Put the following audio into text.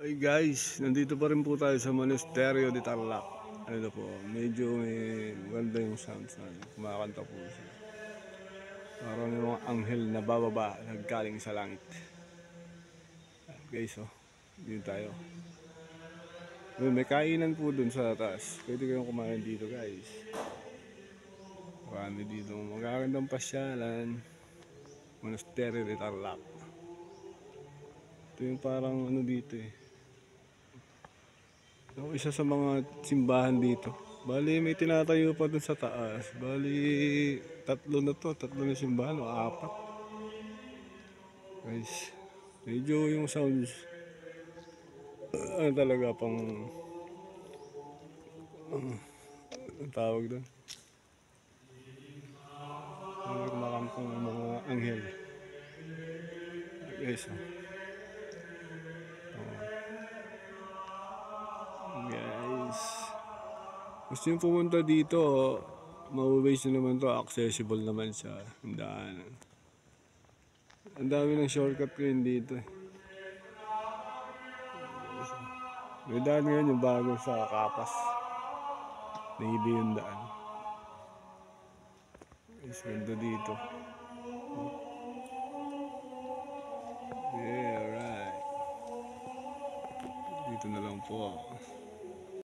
Ay guys, nandito pa rin po tayo sa Monasterio de Tarlac. Ano po, medyo may ganda yung sounds na kumakanta po siya. Parang yung mga anghel na bababa, naggaling sa langit. Guys, oh, dito tayo. May kainan po dun sa taas. Pwede kayong kumain dito guys. Marami dito magagandang pasyalan. Monasterio de Tarlac. Ito yung parang ano dito eh. Isa sa mga simbahan dito. Bali may tinatayo pa dun sa taas. Bali tatlo na simbahan o apat. Guys, medyo yung sounds ano talaga pang ang tawag doon. May kumakantang mga anghel. Guys, guys. Gusto yung pumunta dito, ma-waste na naman to, accessible naman siya. Ang daanan. Ang dami ng shortcut ko yun dito. May daan ngayon yung bago sa Kapas. Naibi yung daan. Guys, ganda dito. Yeah, right. Dito na lang po.